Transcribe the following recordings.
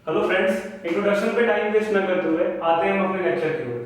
Hello friends, introduction पे time waste न करते हुए आते हैं हम अपने लेक्चर की ओर।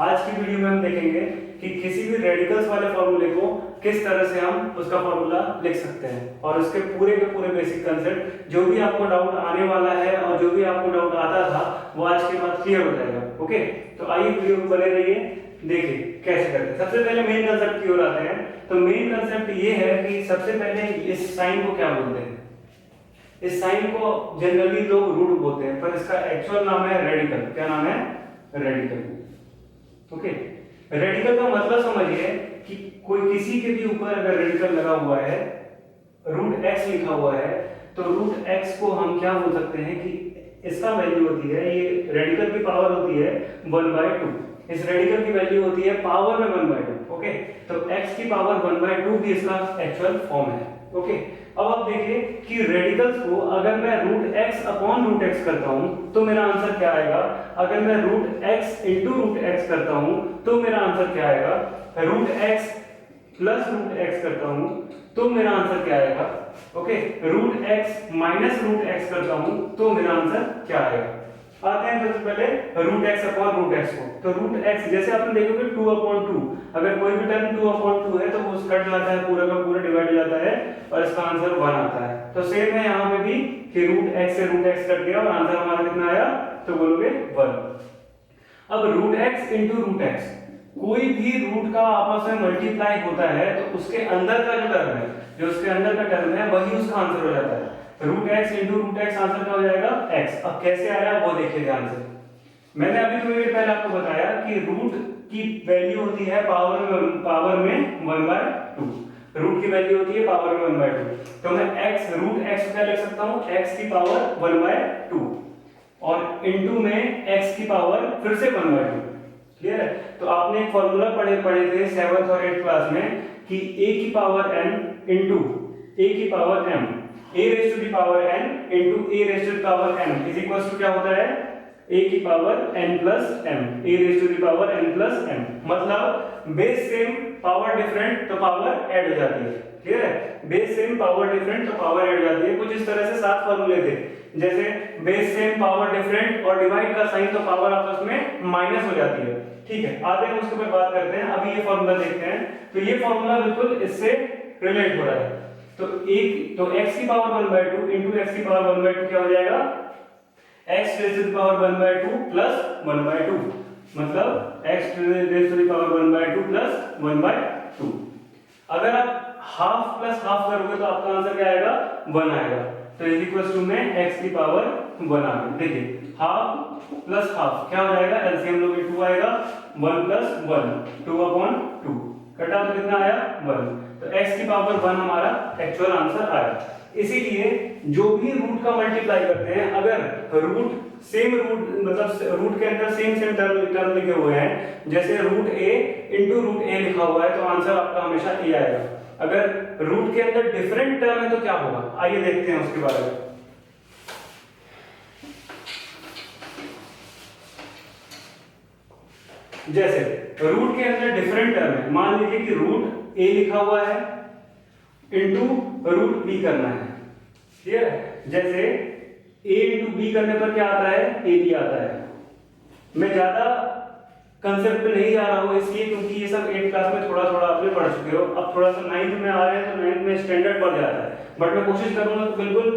आज की वीडियो में हम देखेंगे कि किसी भी रेडिकल्स वाले फॉर्मूले को किस तरह से हम उसका फॉर्मूला लिख सकते हैं और उसके पूरे के पूरे बेसिक कंसेप्ट जो भी आपको डाउट आने वाला है और जो भी आपको डाउट आता था वो आज के बाद क्लियर हो जाएगा। ओके, तो आइए वीडियो को बने रहिए, देखिए कैसे करते हैं। सबसे पहले मेन कंसेप्ट की ओर आते हैं। तो मेन कंसेप्ट ये है कि सबसे पहले इस साइन को क्या बोलते हैं। इस साइन को जनरली लोग रूट बोलते हैं, पर इसका एक्चुअल नाम है रेडिकल। क्या नाम है? रेडिकल। ओके, रेडिकल का मतलब समझिए कि कोई किसी के भी ऊपर अगर रेडिकल लगा हुआ है, रूट एक्स लिखा हुआ है, तो रूट एक्स को हम क्या बोल सकते हैं कि इसका वैल्यू होती है, ये रेडिकल की पावर होती है 1/2। इस रेडिकल की वैल्यू होती है पावर में 1/2। ओके, तो x की पावर 1/2 भी इसका एक्चुअल फॉर्म है। ओके, अब आप देखिए कि रेडिकल्स को अगर मैं root x upon root x करता हूं तो मेरा आंसर क्या आएगा। अगर मैं root x into root x करता हूं तो मेरा आंसर क्या आएगा। Root x plus root x करता हूं तो मेरा आंसर क्या आएगा। Okay, root x minus root x करता हूं तो मेरा आंसर क्या आएगा। आते हैं सबसे पहले root x upon root x को। तो रूट एक्स जैसे आपने देखोगे 2/2, अगर कोई भी टर्म 2/2 है तो वो कट जाता है, पूरा का पूरा डिवाइड हो जाता है और इसका आंसर 1 आता है। तो सेम है यहाँ पे भी कि रूट एक्स से रूट एक्स कट गया और आंसर हमारा कितना आया, तो बोलोगे 1। अब root x into root x, कोई भी रूट का आपस में मल्टीप्लाई होता है तो उसके अंदर का जो टर्म है, जो उसके अंदर का टर्म है वही उसका आंसर हो जाता है। Root x into root x answer क्या हो जाएगा, एक्स। अब कैसे आया वो देखिए ध्यान से। मैंने अभी थोड़ी देर पहले आपको बताया कि रूट की वैल्यू होती है पावर में 1/2। रूट की वैल्यू होती है पावर में 1/2। तो मैं x रूट x क्या लिख सकता हूं, x की पावर 1/2 और इनटू में x की पावर फिर से 1/2। क्लियर है? तो आपने एक फार्मूला पढ़े थे 7th और 8th क्लास में कि a की पावर n इनटू a की power m, a raise to the power n into a raise to the power m is equals to क्या होता है, a की power n plus m, a raise to the power n plus m। मतलब base same power different तो power add हो जाती है। Clear है? बेस सेम पावर डिफरेंट तो पावर ऐड हो जाती है। कुछ इस तरह से 7 फार्मूले थे, जैसे बेस सेम पावर डिफरेंट और डिवाइड का साइन तो पावर आपस में माइनस हो जाती है। ठीक है, आते हैं उसके ऊपर बात करते हैं। अभी ये फार्मूला देखते हैं। तो ये फार्मूला बिल्कुल इससे रिलेट हो रहा है। तो x की पावर 1/2 इनटू x की पावर 1/2 क्या हो जाएगा, x raise to the power 1/2 plus 1/2, मतलब x raise to the power 1/2 plus 1/2। अगर आप हाफ प्लस हाफ करोगे तो आपका आंसर क्या आएगा, 1 आएगा। तो इज इक्वल्स टू में x की पावर 1 आ गई। देखिए हाफ प्लस हाफ क्या हो जाएगा, एलसीएम लोगे 2 आएगा, 1 प्लस 1 2/2 कटा तो कितना आया 1। तो x की पावर 1 हमारा एक्चुअल आंसर आया। इसीलिए जो भी रूट का मल्टीप्लाई करते हैं, अगर रूट सेम रूट मतलब रूट के अंदर सेम टर्म लिखे हुए हैं, जैसे root a into root a लिखा हुआ है तो आंसर आपका हमेशा a आएगा। अगर रूट के अंदर डिफरेंट टर्म है तो क्या होगा, आइए देखते हैं उसके बारे में। जैसे रूट के अंदर डिफरेंट टर्म है, मान लीजिए कि रूट a लिखा हुआ है इनटू रूट b करना है। क्लियर है? जैसे a इंटू b करने पर क्या आता है, ab आता है। मैं ज्यादा कंसेप्ट पे नहीं जा रहा हूं इसलिए क्योंकि ये सब 8th क्लास में थोड़ा थोड़ा आपने पढ़ चुके हो। अब थोड़ा सा 9th में आ रहे हैं तो 9th में स्टैंडर्ड बढ़ जाता है, बट मैं कोशिश करूंगा तो बिल्कुल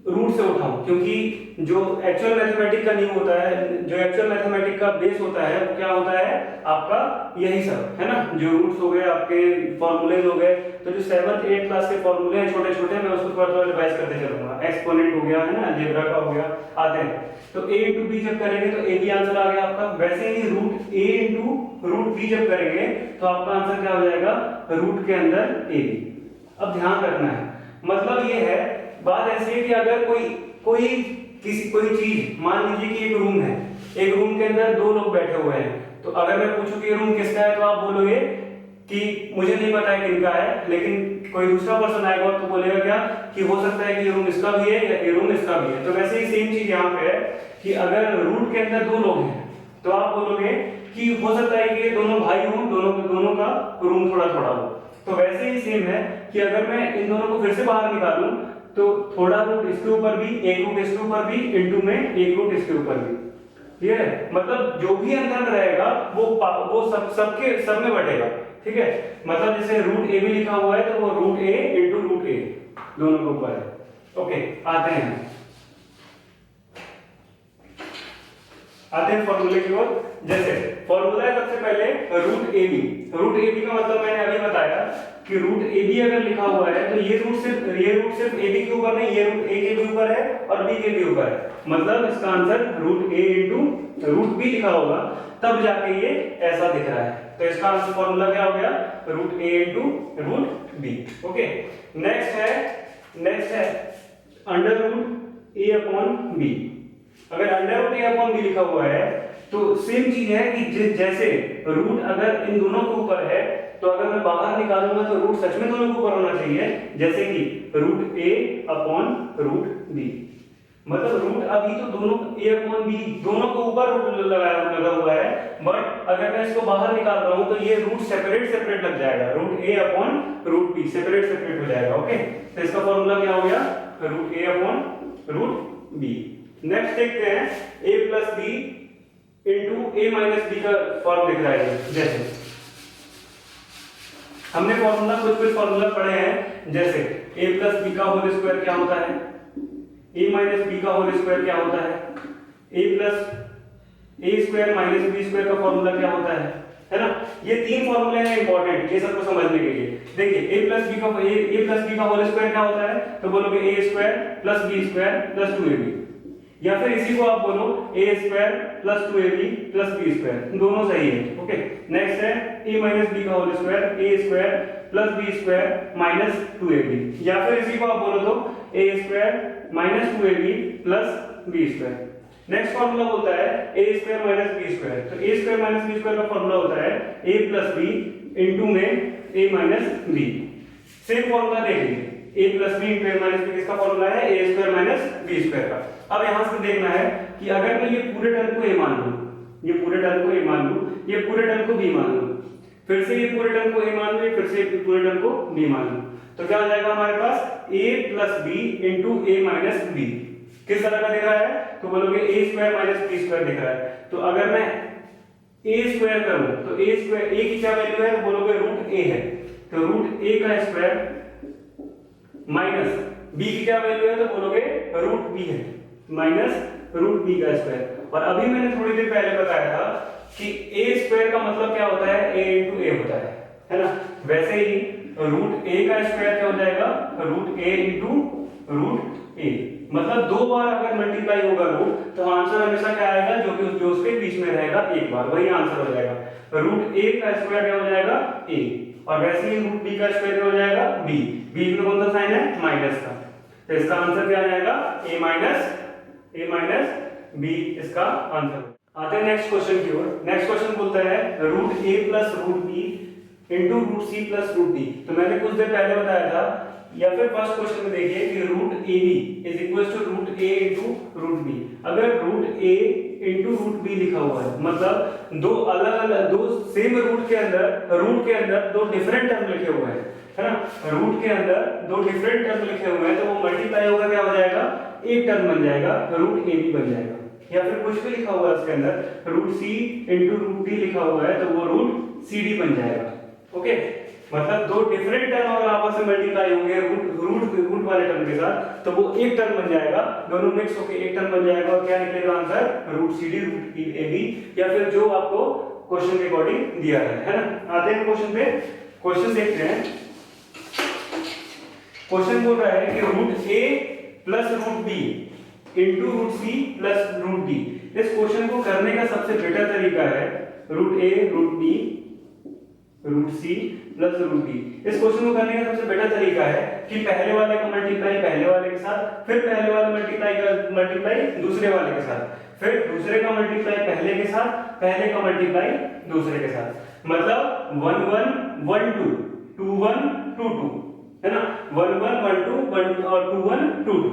रूट से उठाऊं, क्योंकि जो एक्चुअल मैथमेटिक का नींव होता है, जो एक्चुअल मैथमेटिक का बेस होता है वो क्या होता है आपका, यही सब है ना। जो रूट्स हो गए, आपके फॉर्मूलेज हो गए, तो जो 7th 8th क्लास के फॉर्मूले हैं छोटे छोटे, मैं उसको थोड़ा थोड़ा रिवाइज करते चलूंगा। एक्सपोनेंट हो गया है ना, अलजेब्रा का हो गया, आते हैं। तो a इंटू b जब करेंगे तो a b आंसर आ गया आपका। वैसे ही root a into root b जब करेंगे तो आपका आंसर क्या हो जाएगा, रूट के अंदर a b। अब ध्यान रखना है, मतलब ये है, बात ऐसी है कि अगर कोई चीज, मान लीजिए कि एक रूम है, एक रूम के अंदर 2 लोग बैठे हुए हैं, तो अगर मैं पूछूं कि ये रूम किसका है तो आप बोलोगे कि मुझे नहीं पता है किनका है, लेकिन कोई दूसरा पर्सन आएगा तो बोलेगा क्या कि हो सकता है कि ये रूम इसका भी है या ये रूम इसका भी है। तो वैसे ही सेम चीज यहाँ पे है कि अगर रूट के अंदर 2 लोग हैं तो आप बोलोगे कि हो सकता है कि ये दोनों भाई हों, दोनों का रूम थोड़ा थोड़ा हो। तो वैसे ही सेम है कि अगर मैं इन दोनों को फिर से बाहर निकालूं तो थोड़ा रूट इसके ऊपर भी, एक रूट इसके ऊपर भी, इनटू में एक रूट इसके ऊपर भी। ठीक है, मतलब जो भी अंतर रहेगा वो सब में बटेगा। ठीक है, मतलब जैसे रूट ए भी लिखा हुआ है तो वो रूट ए इनटू रूट ए दोनों के ऊपर है। ओके, आते हैं फॉर्मूले की ओर। जैसे फॉर्मूला है सबसे पहले root a b. Root a b का मतलब मैंने अभी बताया कि रूट ए बी अगर लिखा हुआ है तो ये रूट सिर्फ ए बी के ऊपर नहीं, ये रूट ए के भी ऊपर है और बी के भी ऊपर है। मतलब इसका आंसर रूट ए इंटू रूट बी लिखा होगा, तब जाके ये ऐसा दिख रहा है। तो इसका आंसर फॉर्मूला क्या हो गया, रूट ए into root B. Okay, next है अंडर रूट ए अपॉन बी। अगर अंडर रूट ए अपॉन बी लिखा हुआ है तो सेम चीज है कि जैसे रूट अगर इन दोनों के ऊपर है तो अगर मैं बाहर निकालूंगा तो रूट सच में दोनों के ऊपर होना चाहिए, जैसे कि रूट ए अपॉन रूट बी। मतलब रूट अभी तो दोनों ए अपॉन बी दोनों के ऊपर रूट लगा हुआ है, बट अगर मैं इसको बाहर निकाल रहा हूं तो ये रूट सेपरेट लग जाएगा, रूट ए अपॉन रूट बी सेपरेट हो जाएगा। ओके, तो इसका फॉर्मूला क्या हो गया, रूट ए अपॉन रूट बी। नेक्स्ट देखते हैं a plus b into a minus b का फॉर्म दिख रहा है। जैसे हमने कुछ फॉर्मूला पढ़े हैं, जैसे a प्लस बी का होल स्क्वायर क्या होता है, a माइनस बी का होल स्क्वायर क्या होता है, a plus a square minus b square का फॉर्मूला क्या होता है ना। ये तीन फॉर्मूले हैं इंपॉर्टेंट ये सबको समझने के लिए। देखिए a प्लस बी का होल स्क्वायर क्या होता है, तो बोलोगे a square plus b square plus 2ab, या फिर इसी को आप बोलो a square plus 2ab plus b square, दोनों सही है। ओके, नेक्स्ट है a माइनस b का whole square a square plus b square minus 2ab, या फिर इसी को आप बोलो तो a square minus 2ab plus b square. Next formula होता है a square minus b square. तो a square minus b square का फॉर्मूला होता है a प्लस b इनटू में a minus b। Same formula देख लीजिए, a plus b into a minus b किसका फॉर्मूला है, a square minus b square का। अब यहां से देखना है कि अगर मैं ये पूरे टर्म को a मान लूं, ये पूरे टर्म को a मान लूं, ये पूरे टर्म को b मान लूं, फिर से ये पूरे टर्म को a मान लूं, फिर से ये पूरे टर्म को b मान लूं, तो क्या हो जाएगा हमारे पास a plus b into a minus b। किस तरह का दिख रहा है, तो बोलोगे a square minus b square दिख रहा है। तो अगर मैं a स्क्वायर करूं तो a स्क्वायर a की क्या वैल्यू है, बोलोगे रूट a है, तो रूट a का स्क्वायर माइनस b की क्या वैल्यू है, तो बोलोगे रूट b है माइनस रूट b का स्क्वायर। और अभी मैंने थोड़ी देर पहले बताया था कि a स्क्वायर का मतलब क्या होता है, a इंटू a होता है ना। वैसे ही रूट a का स्क्वायर क्या हो जाएगा, root a into root a। मतलब दो बार अगर मल्टीप्लाई होगा रूट तो आंसर हमेशा क्या आएगा, जो उसके बीच में रहेगा एक बार, वही आंसर हो जाएगा। रूट a का स्क्वायर क्या हो जाएगा, a, और वैसे ही रूट b का स्क्वायर क्या हो जाएगा, b। बीच में कौन सा साइन है, माइनस का, तो इसका आंसर क्या आ जाएगा, a माइनस b इसका आंसर। आते हैं नेक्स्ट क्वेश्चन की ओर। नेक्स्ट क्वेश्चन बोलता है root a plus root b into root c plus root d। तो मैंने कुछ देर पहले बताया था, या फिर फर्स्ट क्वेश्चन में देखिए कि root a b is equal to root A into root b. अगर रूट ए इंटू रूट बी लिखा हुआ है, मतलब दो सेम रूट के अंदर दो डिफरेंट टर्म लिखे हुए हैं, है ना। रूट के अंदर दो डिफरेंट टर्म लिखे हुए हैं, तो वो मल्टीप्लाई होगा क्या हो जाएगा, एक टर्म बन जाएगा, रूट ए बी बन जाएगा। या फिर कुछ भी लिखा हुआ है उसके अंदर, रूट सी इंटू रूट डी लिखा हुआ है, तो वो रूट सी डी बन जाएगा। ओके, मतलब दो डिफरेंट टर्म अगर आपस में मल्टीप्लाई होंगे रूट वाले टर्म के साथ, तो वो एक टर्म बन जाएगा, दोनों मिक्स होकर एक टर्म बन जाएगा। और क्या निकलेगा answer, root c d root a b, या फिर जो आपको क्वेश्चन के अकॉर्डिंग दिया है ना। आते हैं क्वेश्चन पे, क्वेश्चन देखते हैं। क्वेश्चन बोल रहा है कि root A plus root B into root C plus root D. इस क्वेश्चन को करने का सबसे बेटर तरीका है root A root B root C plus root D. इस क्वेश्चन को करने का सबसे बेटर तरीका है कि पहले वाले का मल्टीप्लाई पहले वाले के साथ, फिर पहले वाला मल्टीप्लाई दूसरे वाले के साथ, फिर दूसरे का मल्टीप्लाई पहले के साथ, पहले का मल्टीप्लाई दूसरे के साथ। मतलब 1 1 1 2 2 1 2 2, है ना। 1 1 1 2 1 और 2 1 2 2।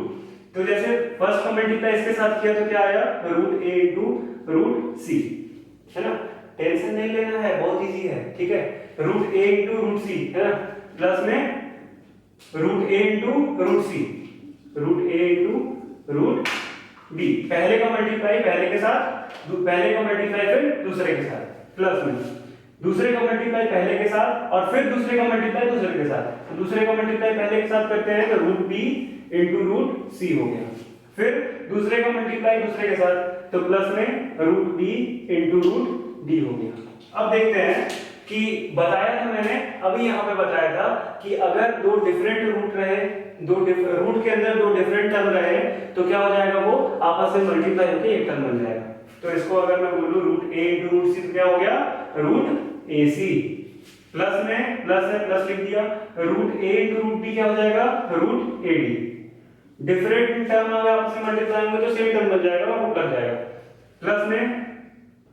तो जैसे फर्स्ट का मल्टीप्लाई इसके साथ किया तो क्या आया, रूट ए इंटू रूट सी, है ना। टेंशन नहीं लेना है, बहुत इजी है, ठीक है। रूट ए इंटू रूट सी, है ना, प्लस में रूट ए इंटू रूट सी, रूट ए इंटू रूट बी, पहले का मल्टीप्लाई पहले के साथ, पहले का मल्टीप्लाई फिर दूसरे के साथ, प्लस में दूसरे का मल्टीप्लाई पहले के साथ और फिर दूसरे का मल्टीप्लाई दूसरे के साथ, तो दूसरे का मल्टीप्लाई पहले के साथ करते हैं तो रूट बी इंटू रूट सी हो गया, फिर दूसरे का मल्टीप्लाई दूसरे के साथ तो प्लस में root B into root d हो गया। अब देखते हैं कि बताया था मैंने, अभी यहाँ पे बताया था कि अगर दो डिफरेंट रूट रहे, रूट के अंदर दो डिफरेंट टर्म रहे तो क्या हो जाएगा, वो आपस में मल्टीप्लाई होकर एक टर्म बन जाएगा। तो इसको अगर मैं बोलूं रूट ए इंटू रूट सी तो क्या हो गया, रूट ए सी, प्लस में प्लस है प्लस लिख दिया, रूट ए इंटू रूट बी क्या हो जाएगा, root a d. Different term अगर आपस में मल्टीप्लाई होंगे तो सेम टर्म बन जाएगा और रूट लग जाएगा, प्लस में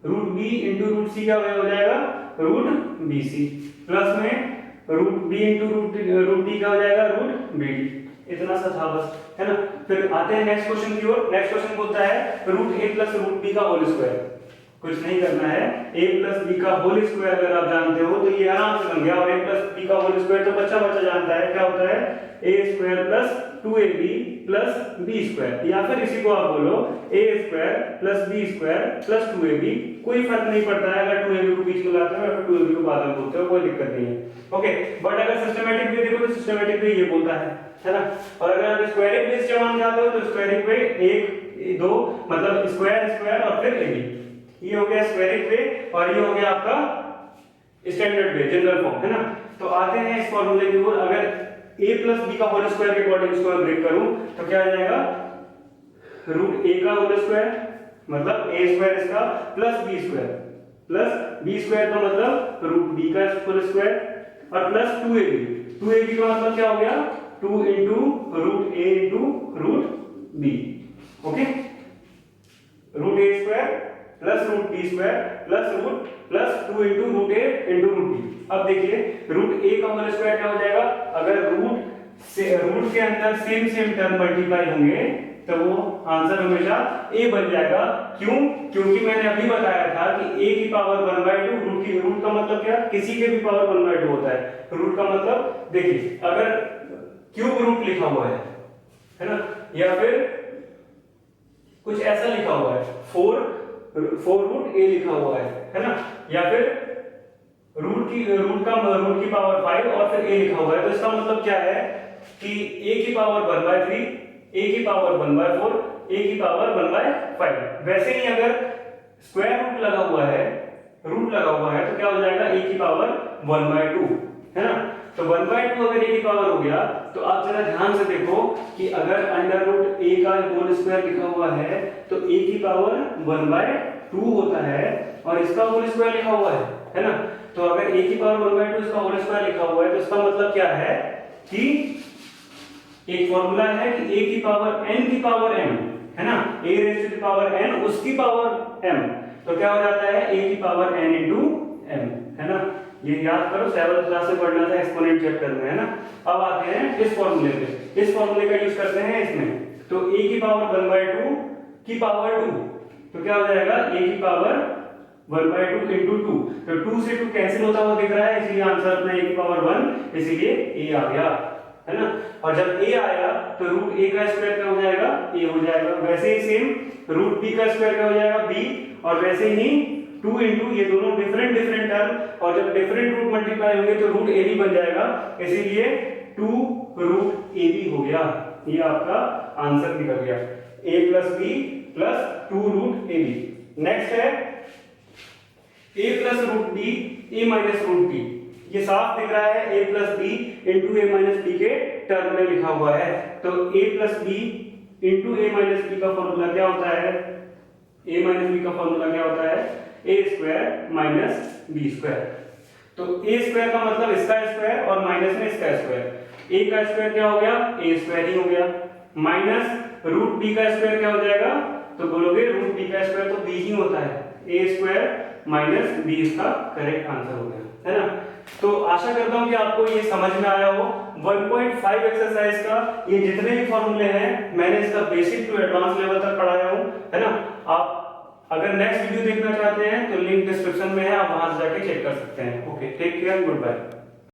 root B into root c क्या हो जाएगा, रूट बी सी, प्लस में root B into root d क्या हो जाएगा, रूट बी डी। इतना सा था बस, है ना। फिर आते हैं नेक्स्ट क्वेश्चन की ओर। नेक्स्ट क्वेश्चन बोलता है root A plus root B का होल स्क्वायर। कुछ नहीं करना है, a प्लस बी का होल स्क्वायर अगर आप जानते हो तो ये आराम से बन गया, और a प्लस बी का होल स्क्वायर तो बच्चा बच्चा जानता है क्या होता है, a square plus 2ab plus b square, या फिर इसी को आप बोलो a square plus b square plus 2ab। कोई फर्क नहीं पड़ता है अगर 2ab को बीच में लाते हो या फिर 2ab को बाद में बोलते हो, कोई दिक्कत नहीं है, ओके। बट अगर सिस्टमैटिक वे देखो तो सिस्टमैटिक वे ये बोलता है ना। और अगर आप स्क्वायरिंग बेस जब जाते हो तो स्क्वायरिंग वे 1 2 मतलब स्क्वायर स्क्वायर और फिर ab, ये हो गया स्क्वायरिंग वे और ये हो गया आपका स्टैंडर्ड वे, जनरल फॉर्म, है ना। तो आते हैं इस फॉर्मूले की ओर। अगर a प्लस b का होल स्क्वायर के अकॉर्डिंग इसको मैं ब्रेक करूं तो क्या आ जाएगा, रूट a का होल स्क्वायर मतलब a स्क्वायर इसका प्लस b स्क्वायर का मतलब रूट b का होल स्क्वायर और प्लस 2ab का मतलब क्या हो गया, 2 into root a into root b, okay. Root a square plus root b square plus 2 into root a into root b। अब देखिए रूट a का होल स्क्वायर क्या हो जाएगा, अगर रूट के अंदर सेम टर्म मल्टीप्लाई होंगे तो वो आंसर हमेशा a बन जाएगा। क्यों? क्योंकि मैंने अभी बताया था कि a की पावर 1/2, रूट का मतलब क्या, किसी के भी पावर 1/2 होता है। रूट का मतलब देखिए अगर क्यूब रूट लिखा हुआ है ना, या फिर कुछ ऐसा लिखा हुआ है 4 रूट a लिखा हुआ है ना, या फिर रूट की पावर 5 और फिर a लिखा हुआ है, तो इसका मतलब क्या है कि a की पावर 1/3, a की पावर 1/4, a की पावर 1/5। वैसे ही अगर स्क्वायर रूट लगा हुआ है तो क्या हो जाएगा, a की पावर 1/2, है ना। तो 1/2 अगर a की पावर हो गया तो आप जरा ध्यान से देखो कि अगर अंडर रूट a का होल स्क्वायर लिखा हुआ है तो a की पावर 1/2 होता है और इसका होल स्क्वायर लिखा हुआ है ना। तो अगर a की पावर 1/2 इसका होल स्क्वायर लिखा हुआ है तो इसका मतलब क्या है कि एक फॉर्मूला है कि a की पावर n की पावर m, है ना, a raise to the power n उसकी पावर m, तो क्या हो जाता है a की पावर n इंटू m, है ना। ये याद करो, 7th क्लास में पढ़ना था एक्सपोनेंट चैप्टर में, है ना। अब आते हैं इस फॉर्मूले पे, इस फॉर्मूले का यूज करते हैं इसमें। तो a की पावर 1/2 की पावर 2 तो क्या हो जाएगा, a की पावर 1/2 इंटू 2, तो 2 से 2 कैंसिल होता हुआ दिख रहा है, इसलिए आंसर अपना a की पावर 1, इसलिए a आ गया, है ना। और जब a आया तो रूट a का स्क्वायर क्या हो जाएगा, a हो जाएगा। वैसे ही सेम रूट b का स्क्वायर क्या हो जाएगा, b, और वैसे ही 2 इंटू ये दोनों डिफरेंट टर्म, और जब डिफरेंट रूट मल्टीप्लाई होंगे तो रूट a b बन जाएगा, इसीलिए 2 रूट a b हो गया। ये आपका आंसर निकल गया, a plus b plus 2 root a b। Next है a plus root b a minus root b। ये साफ दिख रहा है a plus b into a minus b के टर्म में लिखा हुआ है। तो a plus b into a minus b का फॉर्मूला क्या होता है, a माइनस b का फॉर्मूला क्या होता है, a square minus b square. तो a स्क्वायर का मतलब इसका स्क्वायर और माइनस में इसका स्क्वायर, a का स्क्वायर क्या हो गया, a स्क्वायर ही हो गया, माइनस रूट b का स्क्वायर क्या हो जाएगा, तो बोलोगे रूट b का स्क्वायर तो b ही होता है, a स्क्वायर माइनस b इसका करेक्ट आंसर हो गया, है ना। तो आशा करता हूं कि आपको ये समझ में आया हो। 1.5 एक्सरसाइज का ये जितने भी फॉर्मूले हैं मैंने इसका बेसिक टू एडवांस लेवल तक पढ़ाया हूं, है ना। आप अगर नेक्स्ट वीडियो देखना चाहते हैं तो लिंक डिस्क्रिप्शन में है, आप वहां से जाके चेक कर सकते हैं। Okay, take care, good bye.